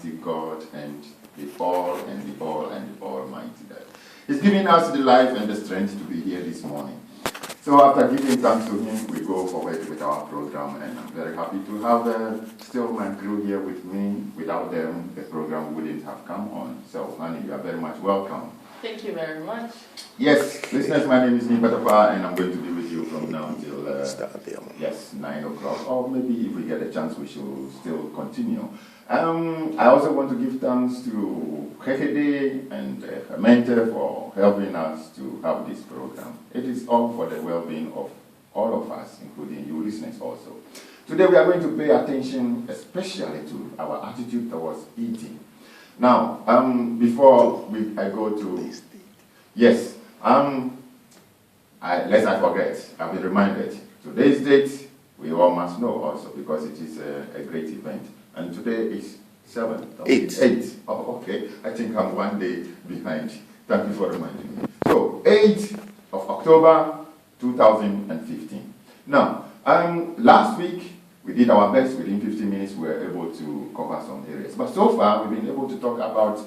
Almighty God and the all and the all and the Almighty God. He's giving us the life and the strength to be here this morning. So after giving thanks to him, we go forward with our program, and I'm very happy to have still my crew here with me. Without them, the program wouldn't have come on. So, honey, you are very much welcome. Thank you very much. Yes, listeners, my name is Nimpatapa, and I'm going to be with you from now until 9 o'clock. Or maybe if we get a chance, we should still continue. I also want to give thanks to Hekede and her mentor for helping us to have this program. It is all for the well-being of all of us, including you listeners also. Today we are going to pay attention especially to our attitude towards eating. Now, before I go to... Yes, lest I forget, I've been reminded. Today's date, we all must know also because it is a great event. And today is 7. 8. 8. Oh, okay. I think I'm one day behind. Thank you for reminding me. So, 8 of October 2015. Now, last week, we did our best. Within 15 minutes, we were able to cover some areas. But so far, we've been able to talk about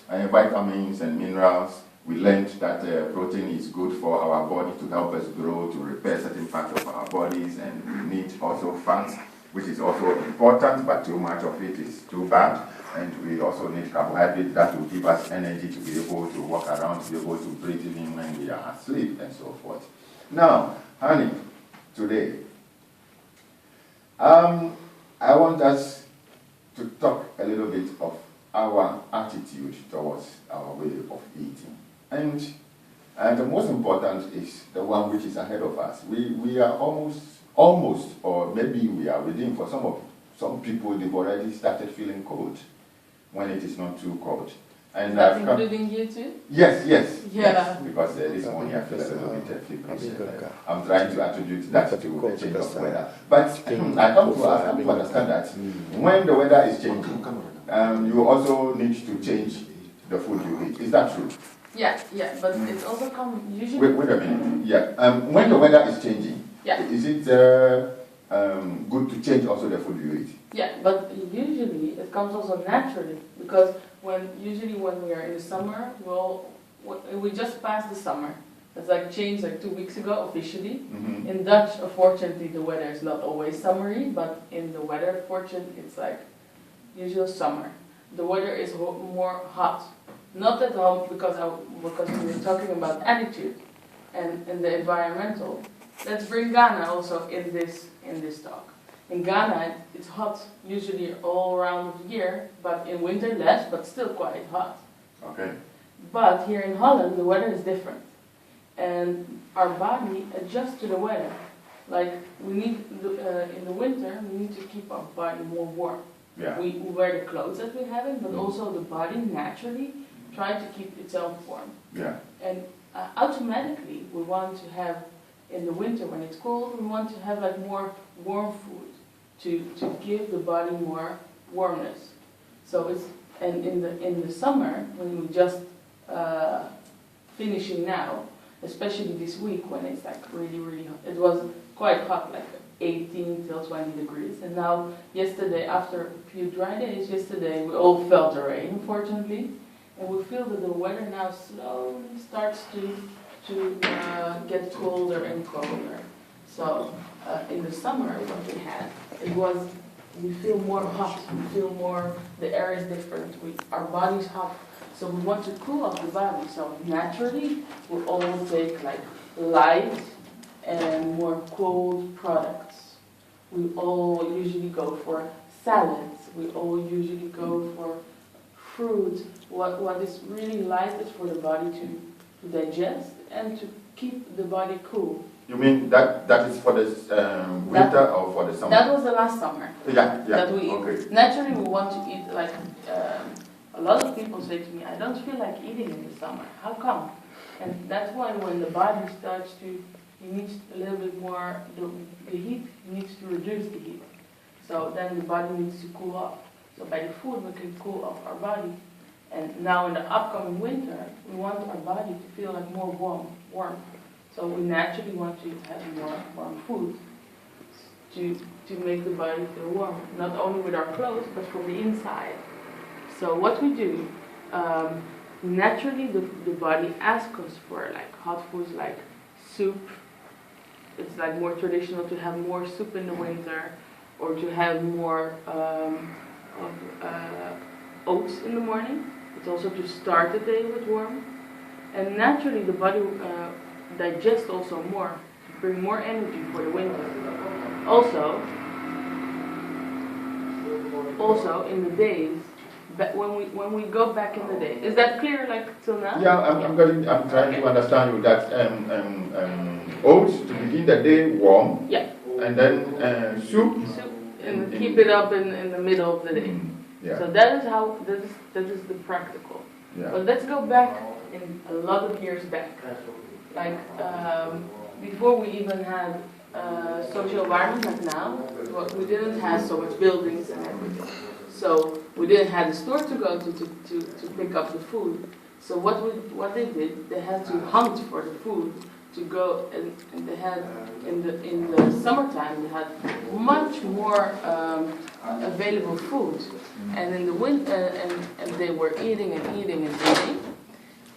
vitamins and minerals. We learned that protein is good for our body to help us grow, to repair certain parts of our bodies, and we need also fats, which is also important, but too much of it is too bad. And we also need carbohydrate that will give us energy to be able to walk around, to be able to breathe in when we are asleep, and so forth. Now, honey, today, I want us to talk a little bit of our attitude towards our way of eating. And the most important is the one which is ahead of us. We are almost, or maybe we are within, for some people, they've already started feeling cold when it is not too cold. And including you too? Yes. Yeah. Yes, because this morning I feel a little bit feverish. I'm trying to attribute that to the change of weather. But I come to understand that when the weather is changing, you also need to change the food you eat. Is that true? Yeah, but it's also usually... Wait a minute. Yeah. When the weather is changing, is it good to change also the food you eat? Yeah, but usually it comes also naturally, because usually when we are in the summer, we just passed the summer. It's like changed like 2 weeks ago officially. Mm-hmm. In Dutch, unfortunately, the weather is not always summery, but in the weather, fortunately, it's like usual summer. The weather is more hot. Not that hot because we were talking about attitude and the environmental. Let's bring Ghana also in this talk. In Ghana, it's hot usually all around the year, but in winter less, but still quite hot. Okay. But here in Holland, the weather is different. And our body adjusts to the weather. Like we need, in the winter, we need to keep our body more warm. Yeah. We wear the clothes that we have in, but also the body naturally tries to keep itself warm. Yeah. And automatically, we want to have, in the winter when it's cold, we want to have like more warm food to give the body more warmness. So it's, and in the summer, when we just finishing now, especially this week when it's like really hot. It was quite hot, like 18 till 20 degrees. And now yesterday, after a few dry days yesterday, we all felt the rain, unfortunately. And we feel that the weather now slowly starts to get colder and colder. So in the summer, what we had, we feel more hot, we feel more, the air is different, our body's hot. So we want to cool off the body. So naturally, we all take like light and more cold products. We all usually go for salads. We all usually go for fruit. What is really light is for the body to digest and to keep the body cool. You mean that is for the winter or for the summer? That was the last summer. Yeah. That we okay. eat. Naturally, we want to eat like... a lot of people say to me, I don't feel like eating in the summer. How come? And that's why when the body starts to, you need a little bit more, the heat needs to reduce the heat. So then the body needs to cool off. So by the food we can cool off our body. And now in the upcoming winter, we want our body to feel like more warm. So we naturally want to have more warm food to make the body feel warm. Not only with our clothes, but from the inside. So what we do, naturally the body asks us for like hot foods like soup. It's like more traditional to have more soup in the winter, or to have more of oats in the morning. It's also to start the day with warm. And naturally the body digests also more, to bring more energy for the winter. Also in the days, but when we go back in the day, is that clear like till now? Yeah, I'm trying to understand you that oats to begin the day warm. Yeah. And then soup. Soup and keep it up in the middle of the day. Yeah. So that is the practical. Yeah. But let's go back in a lot of years back. Like before we even had social environment like now, we didn't have so much buildings and everything. So we didn't have a store to go to pick up the food. So what they did, they had to hunt for the food to go, and they had in the summertime they had much more available food, and in the winter and they were eating and eating and eating,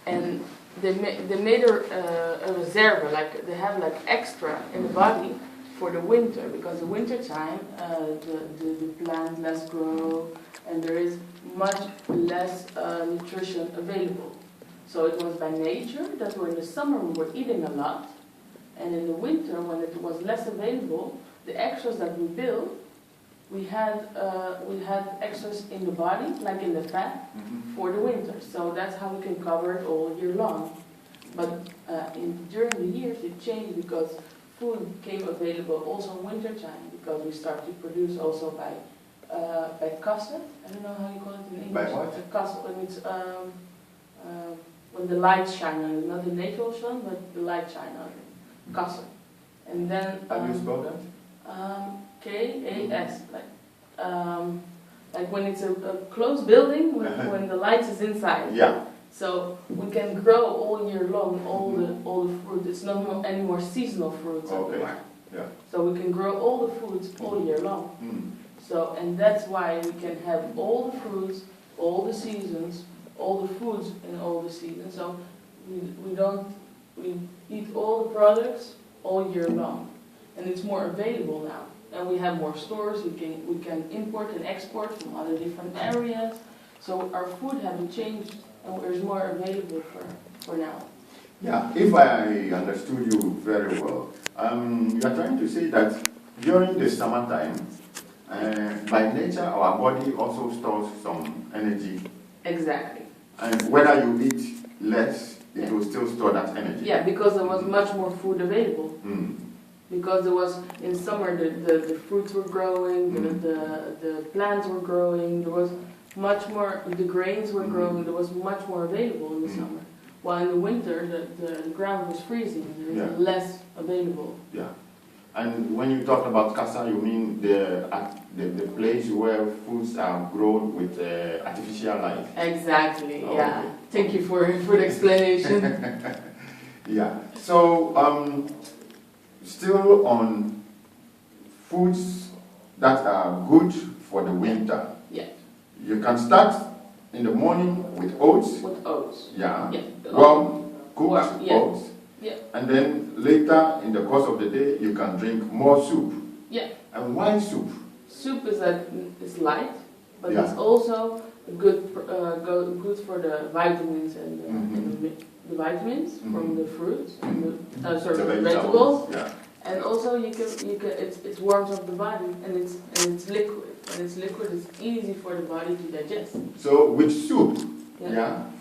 and they made a reserve, like they have like extra in the body for the winter, because the winter time the plant less grow and there is much less nutrition available. So it was by nature that in the summer we were eating a lot, and in the winter when it was less available, the extras that we built, we had extras in the body, like in the fat, for the winter. So that's how we can cover it all year long. But during the years it changed because food came available also in winter time, because we started to produce also by kassa. I don't know how you call it in English. By what? Kassa, when it's when the lights shine on it, not the natural sun, but the light shine on it. Kassa. And then How do you spell that? K-A-S, like when it's a closed building, when the light is inside. Yeah. So we can grow all year long all the fruit. It's not any more seasonal fruits anymore. Yeah. So we can grow all the foods all year long. So, and that's why we can have all the fruits, all the seasons, all the foods in all the seasons. So we eat all the products all year long, and it's more available now. And we have more stores. We can import and export from other different areas. So our food habit changed, and there's more available for now. Yeah, if I understood you very well, you are trying to say that during the summertime, by nature, our body also stores some energy. Exactly. And whether you eat less, it will still store that energy. Yeah, because there was much more food available. Because there was, in summer, the fruits were growing, the plants were growing, there was much more, the grains were growing, there was much more available in the summer. While in the winter, the ground was freezing, there was less available. Yeah. And when you talk about kassa, you mean the place where foods are grown with artificial light? Exactly, Oh, yeah. okay. Thank you for the explanation. Yeah. So, still on foods that are good for the winter. Yeah. You can start in the morning with oats. With oats. Yeah. Yeah. Warm, cooked Warm, yeah. oats. Yeah. And then later in the course of the day, you can drink more soup. Yeah. And why soup? Soup is light, but Yeah. it's also good for the vitamins and the vitamins from the fruits and the vegetables. Yeah. And also it warms up the body, and it's liquid. And it's liquid, it's easy for the body to digest. So with soup,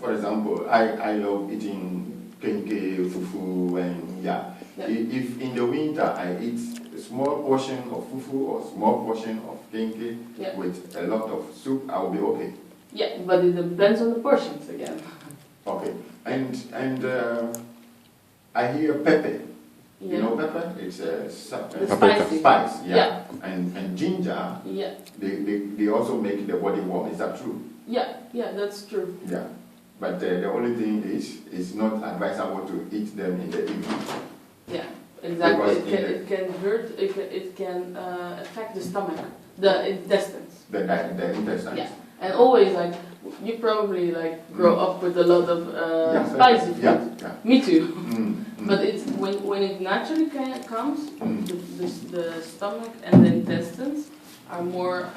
for example, I love eating kenke, fufu, and if in the winter I eat a small portion of fufu or small portion of kenke with a lot of soup, I will be okay. Yeah, but it depends on the portions again. Okay, and I hear pepper. You know pepper? It's a spice, yeah. And ginger, they also make the body warm. Is that true? Yeah, that's true. Yeah. But the only thing is, it's not advisable to eat them in the evening. Yeah, exactly. It can affect the stomach, the intestines. The intestines. Yeah, and always like You probably like grow up with a lot of spicy food. Yeah. Me too. But it's when it naturally comes, the stomach and the intestines are more.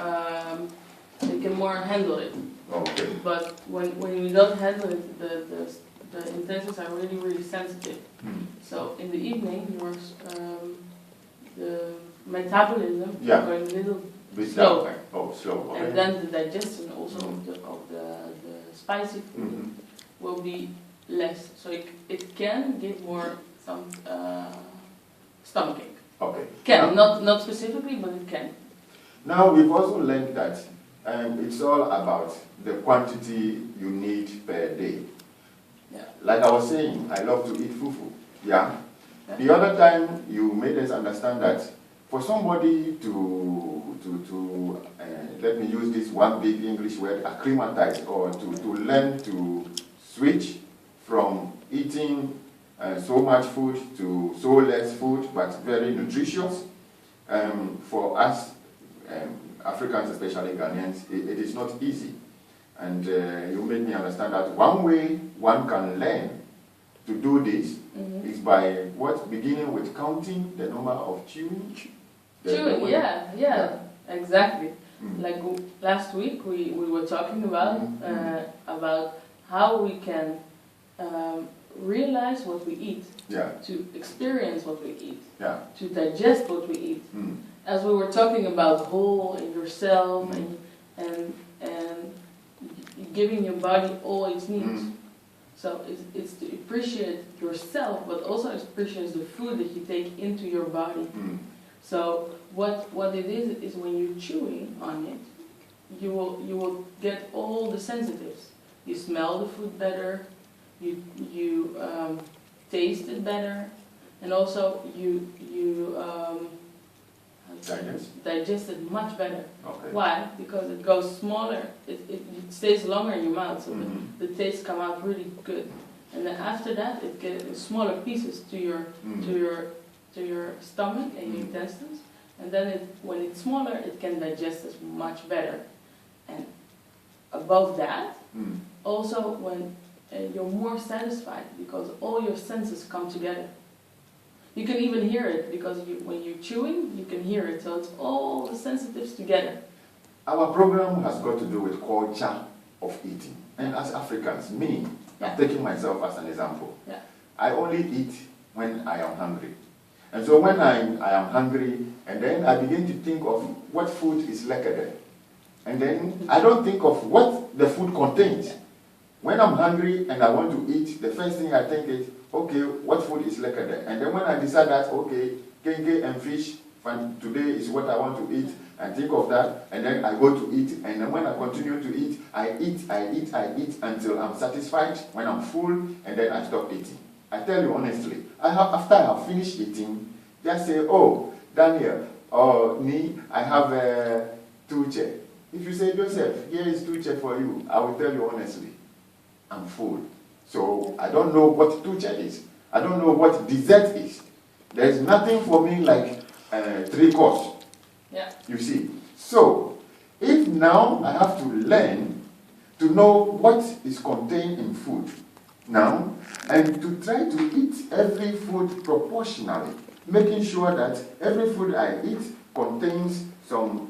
They can more handle it. Okay. But when you don't handle it, the intestines are really sensitive. So in the evening, your the metabolism is going a little slower. Oh, slow. Okay. And then the digestion also of the spicy food will be less. So it can give more some stomach ache. Okay. Can, not specifically, but it can. Now we've also learned that it's all about the quantity you need per day. Yeah. Like I was saying, I love to eat fufu. Yeah. The other time you made us understand that for somebody to let me use this one big English word, acclimatize, or to learn to switch from eating so much food to so less food, but very nutritious, for us Africans, especially Ghanaians, it is not easy. And you made me understand that one way one can learn to do this is by beginning with counting the number of chewing. Chewing, yeah, exactly. Like last week we were talking about how we can realize what we eat, to experience what we eat, to digest what we eat. As we were talking about whole in yourself and giving your body all its needs. So it's to appreciate yourself, but also appreciate the food that you take into your body. So what it is when you're chewing on it, you will get all the sensitives. You smell the food better, you taste it better, and also you digest it much better. Okay. Why? Because it goes smaller. It stays longer in your mouth, so the taste come out really good. And then after that, it gets smaller pieces to your stomach and your intestines. And then when it's smaller, it can digest it much better. And above that, also when you're more satisfied because all your senses come together. You can even hear it because when you're chewing, you can hear it. So it's all the sensitives together. Our program has got to do with culture of eating. And as Africans, I'm taking myself as an example. I only eat when I am hungry. And so when I am hungry, and then I begin to think of what food is lekkerder. And then I don't think of what the food contains. When I'm hungry and I want to eat, the first thing I think is, okay, what food is lekkerder? And then when I decide that, okay, kenge and fish, today is what I want to eat, and think of that, and then I go to eat, and then when I continue to eat, I eat until I'm satisfied, when I'm full, and then I stop eating. I tell you honestly, after I have finished eating, just say, oh, Daniel, or me, I have a tuche. If you say, Joseph, here is tuche for you, I will tell you honestly, I'm full. So I don't know what tuche is. I don't know what dessert is. There's nothing for me like 3 course. You see. So if now I have to learn to know what is contained in food now, and to try to eat every food proportionally, making sure that every food I eat contains some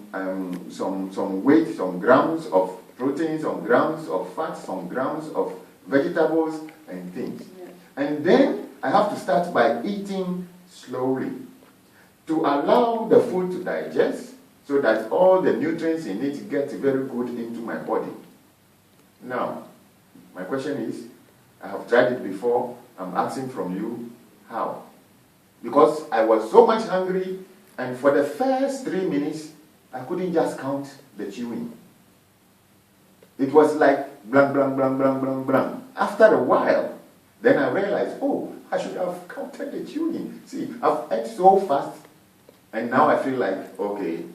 weight, some grams of protein, some grams of fat, some grams of vegetables and things. And then I have to start by eating slowly to allow the food to digest so that all the nutrients in it get very good into my body. Now, my question is, I have tried it before, I'm asking from you, how? Because I was so much hungry, and for the first 3 minutes, I couldn't just count the chewing. It was like blank, blank, blank, blank, blank, blank. After a while, then I realized, oh, I should have counted the chewing. See, I've ate so fast, and now I feel like, okay,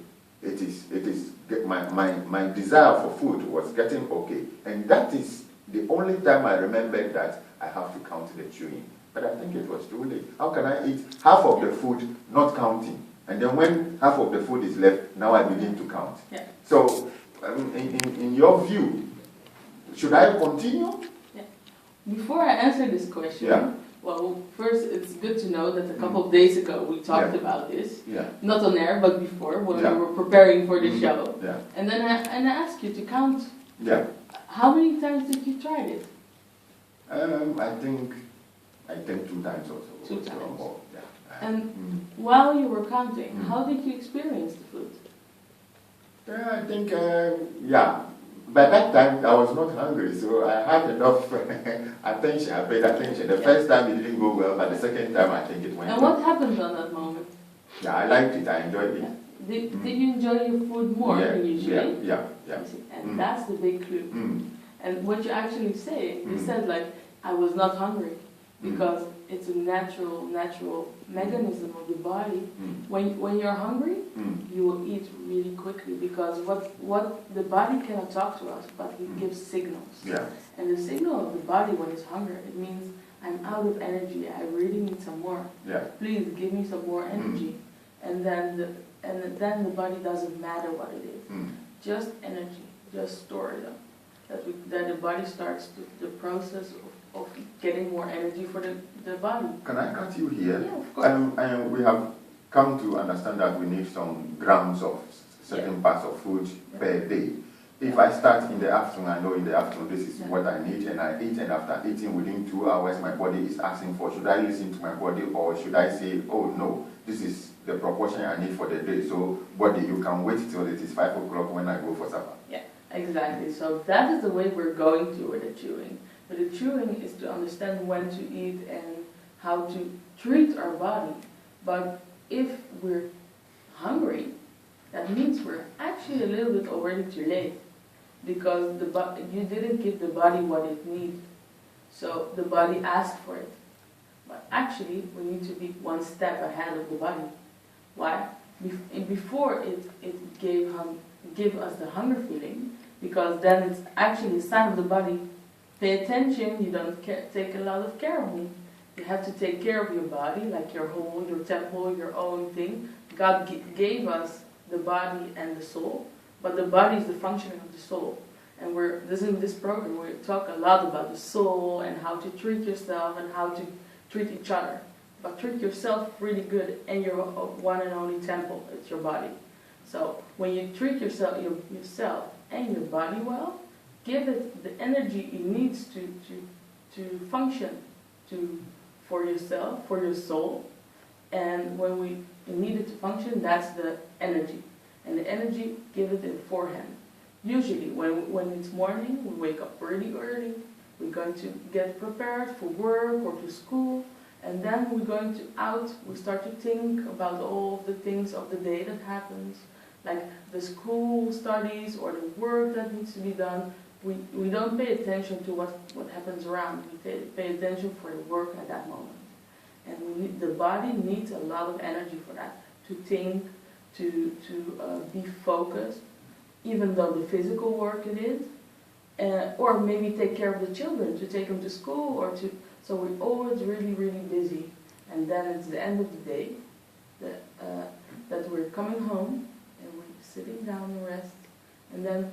my desire for food was getting okay. And that is the only time I remembered that I have to count the chewing. But I think it was too late. How can I eat half of the food not counting? And then when half of the food is left, now I begin to count. So, in your view, should I continue? Yeah. Before I answer this question, Yeah. well, first it's good to know that a couple of days ago we talked Yeah. about this. Yeah. Not on air, but before, when Yeah. we were preparing for the show. Yeah. And then I asked you to count. Yeah. How many times did you try it? I think 2 times or so. 2 times. Or, yeah. And Mm. while you were counting, Mm. how did you experience the food? I think, yeah. By that time, I was not hungry, so I had enough attention. I paid attention. The first time it didn't go well, but the second time I think it went And well. what happened on that moment? Yeah, I liked it. I enjoyed it. Did you enjoy your food more than usually? Yeah. You see, and Mm. that's the big clue. And what you actually say, you said like, I was not hungry, because it's a natural mechanism of the body. When you're hungry, you will eat really quickly, because what the body cannot talk to us, but it gives signals. Yeah. And the signal of the body when it's hungry, it means I'm out of energy, I really need some more. Yeah. Please give me some more energy. And then the body doesn't matter what it is. Just energy, just store it up. That the body starts the process of getting more energy for the body. Can I cut you here? Yeah, of course. We have come to understand that we need some grams of certain parts of food per day. If I start in the afternoon, I know in the afternoon this is what I need, and I eat, and after eating within 2 hours my body is asking for, should I listen to my body, or should I say, oh no, this is the proportion I need for the day, so body, you can wait till it is 5 o'clock when I go for supper. Yeah, exactly. So that is the way we're going to with the chewing. But the chewing is to understand when to eat and how to treat our body. But if we're hungry, that means we're actually a little bit already too late, because you didn't give the body what it needs. So the body asked for it. But actually, we need to be one step ahead of the body. Why? Before it give us the hunger feeling, because then it's actually a sign of the body, pay attention, you don't take a lot of care of me. You have to take care of your body, like your whole, your temple, your own thing. God gave us the body and the soul, but the body is the functioning of the soul. And in this program, we talk a lot about the soul and how to treat yourself and how to treat each other. But treat yourself really good, and your one and only temple, it's your body. So when you treat yourself and your body well, give it the energy it needs to function for yourself, for your soul. And when we need it to function, that's the energy. And the energy, give it in forehand. Usually when it's morning, we wake up really early, we're going to get prepared for work or to school, and then we're going we start to think about all of the things of the day that happens, like the school studies or the work that needs to be done. We don't pay attention to what happens around. We pay attention for the work at that moment. And the body needs a lot of energy for that, to think, to be focused, even though the physical work it is, or maybe take care of the children, to take them to school, so we're always really, really busy. And then it's the end of the day, that we're coming home, and we're sitting down and rest, and then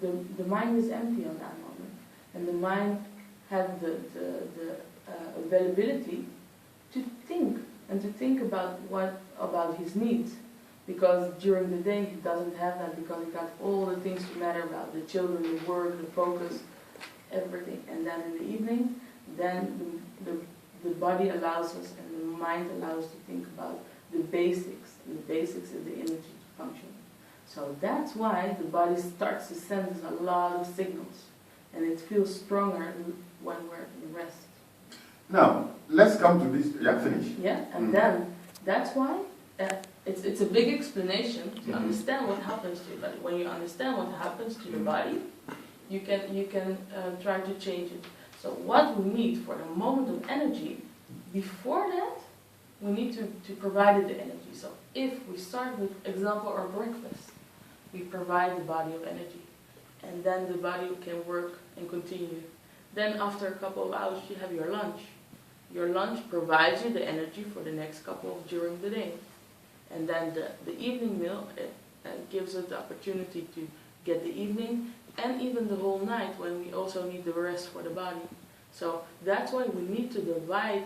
the mind is empty on that moment, and the mind has the availability to think about his needs, because during the day he doesn't have that, because he got all the things to matter about, the children, the work, the focus, everything. And then in the evening, then the body allows us and the mind allows us to think about the basics. The basics is the energy to function. So that's why the body starts to send us a lot of signals, and it feels stronger when we're in rest. Now, let's come to this. Yeah, finish. Yeah, and then that's why it's a big explanation to understand what happens to your body. When you understand what happens to your body, you can try to change it. So what we need for the moment of energy, before that, we need to provide the energy. So if we start with, example, our breakfast, we provide the body of energy, and then the body can work and continue. Then after a couple of hours, you have your lunch. Your lunch provides you the energy for the next during the day. And then the evening meal gives us the opportunity to get the evening, and even the whole night when we also need the rest for the body. So that's why we need to divide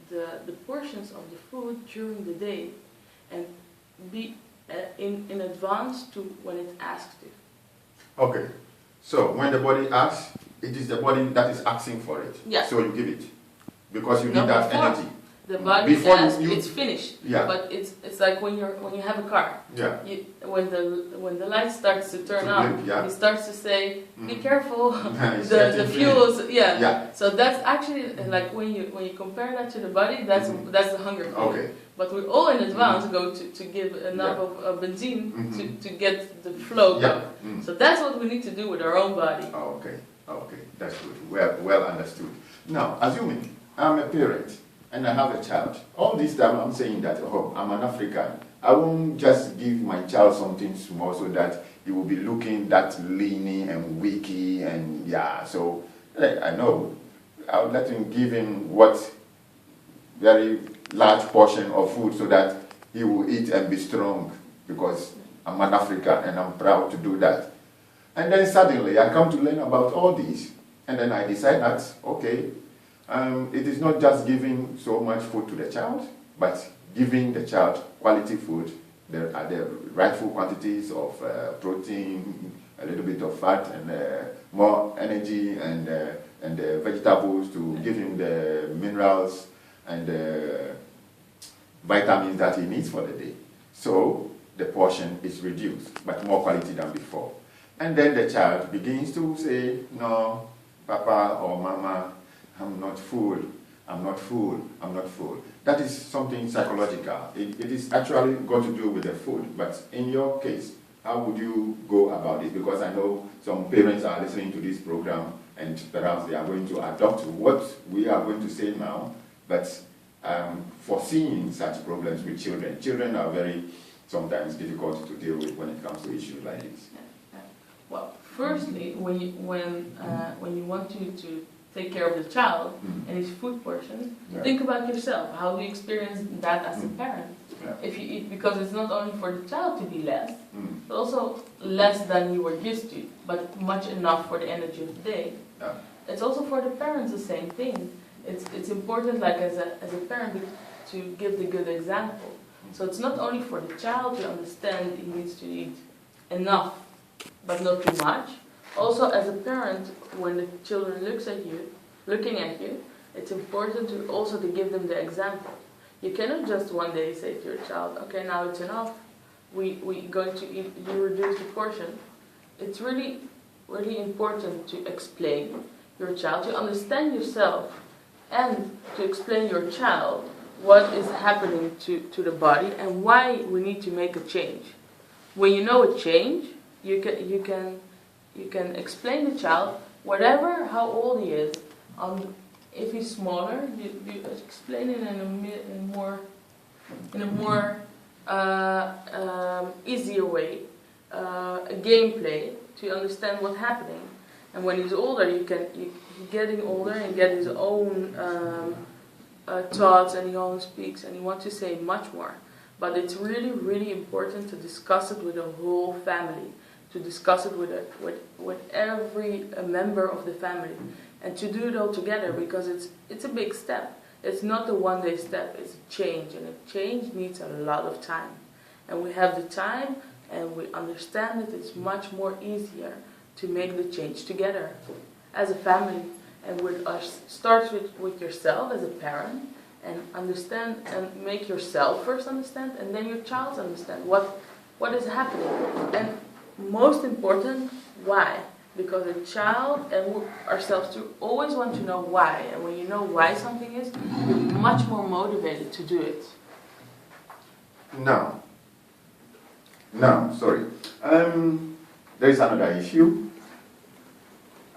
the portions of the food during the day and be in advance to when it's asked to. Okay. So when the body asks, it is the body that is asking for it. Yeah. So you give it because you No, need that before. energy. The body Before asks, you- it's finished. Yeah. But it's like when you have a car. Yeah. When the light starts to turn To on, blink, yeah. it starts to say, "Be Mm. careful." It's the getting fuel is Yeah. So that's actually like when you compare that to the body, that's Mhm. that's the hunger feeling. Okay. But we all in advance go to give enough Yeah. of benzene Mhm. to get the flow Yeah. going. Mm. So that's what we need to do with our own body. Okay. Okay. That's good. Well understood. Now, assuming I'm a parent and I have a child, all this time I'm saying that, oh, I'm an African. I won't just give my child something small so that he will be looking that leany and weaky and yeah. So I know I'll let him give him what very large portion of food so that he will eat and be strong because I'm an African and I'm proud to do that. And then suddenly I come to learn about all this and then I decide that, okay, it is not just giving so much food to the child, but giving the child quality food. There are the rightful quantities of protein, a little bit of fat, and more energy, and vegetables to give him the minerals and vitamins that he needs for the day. So the portion is reduced, but more quality than before. And then the child begins to say, no, Papa or Mama, I'm not full, I'm not full, I'm not full. That is something psychological. It is actually got to do with the food, but in your case, how would you go about it? Because I know some parents are listening to this program and perhaps they are going to adopt what we are going to say now, but foreseeing such problems with children. Children are very sometimes difficult to deal with when it comes to issues like this. Well, firstly, when you want to take care of the child and his food portion, Yeah. think about yourself. How do you experience that as a parent? Yeah. If you eat, because it's not only for the child to be less, Mm. but also less than you were used to, but much enough for the energy of the day. Yeah. It's also for the parents the same thing. It's important, like as a parent, to give the good example. So it's not only for the child to understand he needs to eat enough, but not too much. Also, as a parent, when the children looking at you, it's important to also to give them the example. You cannot just one day say to your child, okay, now it's enough. We going to eat. You reduce the portion. It's really, really important to explain your child, to understand yourself, and to explain your child what is happening to the body and why we need to make a change. When you know a change, you can explain to the child, whatever how old he is. If he's smaller, you explain it in a more easier way, a gameplay to understand what's happening. And when he's older, he's getting older and get his own thoughts, and he always speaks, and he wants to say much more. But it's really, really important to discuss it with the whole family, to discuss it with every member of the family, and to do it all together, because it's a big step. It's not a one-day step, it's a change, and a change needs a lot of time. And we have the time, and we understand that it's much more easier to make the change together as a family. And with us, starts with yourself as a parent, and understand and make yourself first understand, and then your child understand what is happening. And most important, why? Because a child and we ourselves too always want to know why. And when you know why something is, you're much more motivated to do it. Now, sorry. There is another issue.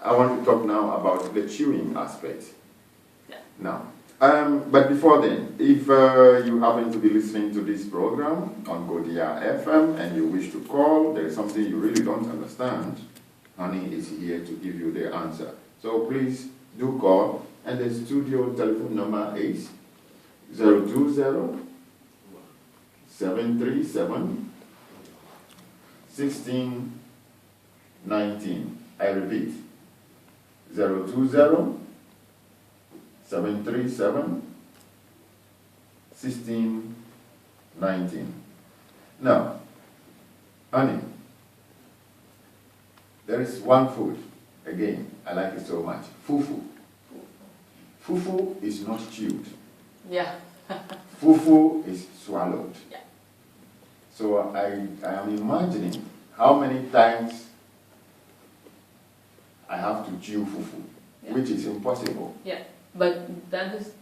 I want to talk now about the chewing aspect. Yeah. Now, but before then, if you happen to be listening to this program on Godiya FM and you wish to call, there is something you really don't understand, Honey is here to give you the answer. So please do call, and the studio telephone number is 020 737 1619. I repeat, 020 737 1619. Now, honey, there is one food, again, I like it so much, fufu. Fufu is not chewed. Yeah. Fufu is swallowed. Yeah. So I am imagining how many times I have to chew fufu, Yeah. which is impossible. Yeah, but that is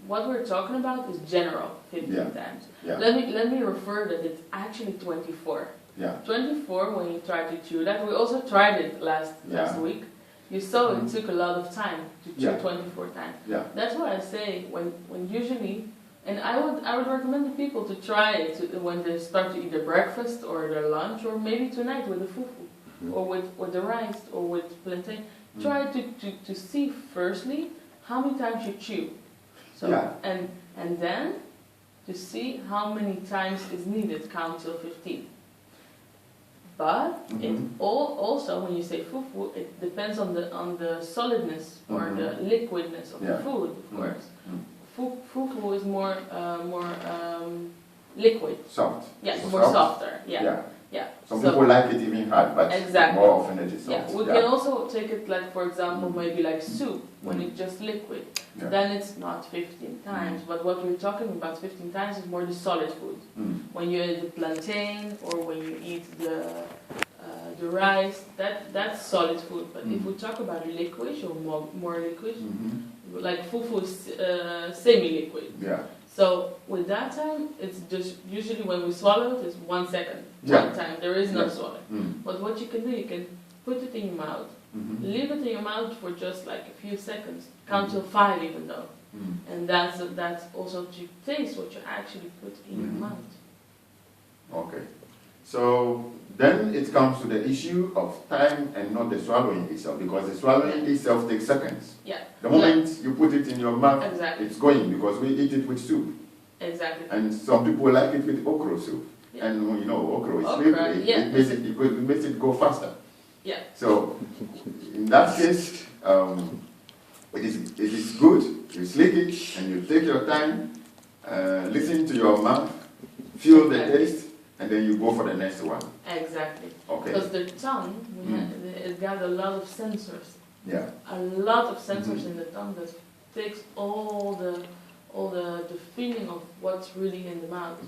what we're talking about is general 15 Yeah. times. Yeah. Let me refer that it's actually 24. Yeah. 24 when you try to chew that. We also tried it last Yeah. week. You saw it Mhm. took a lot of time to chew Yeah. 24 times. Yeah. That's why I say when usually, and I would recommend the people to try it when they start to eat their breakfast or their lunch or maybe tonight with the fufu or with the rice or with plantain. Try to see firstly how many times you chew. So Yeah. and then to see how many times is needed, count till 15. But it also when you say fufu, it depends on the solidness or the liquidness of the Yeah. food, of course. Fufu is more liquid. Soft. Yeah, So more softer. Yeah. Yeah. Yeah. Some So- people like it even hard, but Exactly. more often it is soft. Yeah, we can also take it like, for example, maybe like soup, when it's just liquid. Yeah. Then it's not 15 times, but what we're talking about 15 times is more the solid food. When you eat the plantain or when you eat the rice, that's solid food. But if we talk about liquid or more liquid, like fufu is semi-liquid. Yeah. So with that time, it's just usually when we swallow it, it's 1 second, Yeah. one time. There is no Yeah. swallow. But what you can do, you can put it in your mouth, leave it in your mouth for just like a few seconds, count till 5 even though, and that's also to taste what you actually put in your mouth. Okay. So then it comes to the issue of time and not the swallowing itself, because the swallowing itself takes seconds. Yeah. The moment you put it in your mouth, Exactly. it's going, because we eat it with soup. Exactly. And some people like it with okra soup. Yeah. And you know, okra is Okra, slippery. yeah. It makes it go faster. Yeah. So in that case, it is good. You slick it and you take your time, listen to your mouth, feel the taste, and then you go for the next one. Exactly. Okay. Because the tongue, it got a lot of sensors. Yeah. A lot of sensors in the tongue that takes all the feeling of what's really in the mouth.